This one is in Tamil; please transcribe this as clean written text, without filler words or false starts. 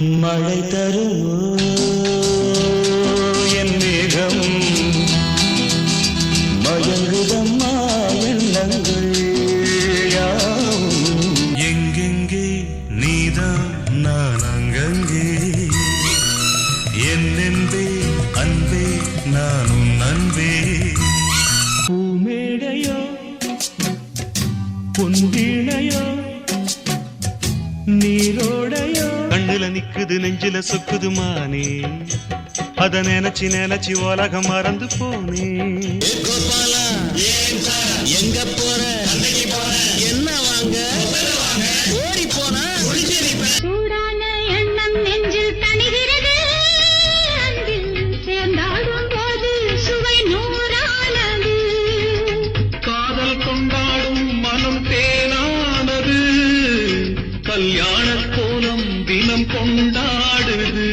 மழை தருமோ என் மேகம் மயங்குதம்மா எண்ணங்கள் யாவும் எங்கெங்கே நீதான் நான் அங்கங்கே என்னென்பே அன்பே நான் உன் அன்பே பூமேடையோ பொன்வீணையோ நீரோடையோ கண்ணுல நிக்குது நெஞ்சில சொக்குது மானே அத நினைச்சு உலகம் மறந்து போனே எங்க போற என்ன வாங்க ஓடி போனா சூடான எண்ணம் நெஞ்சில் தணிகிறது அன்பில் சேர்ந்தாடும் போது சுவை நூறானது காதல் கொண்டாடும் மனம் தேனானது கல்யாண கோலம் தினம் கொண்டாடுது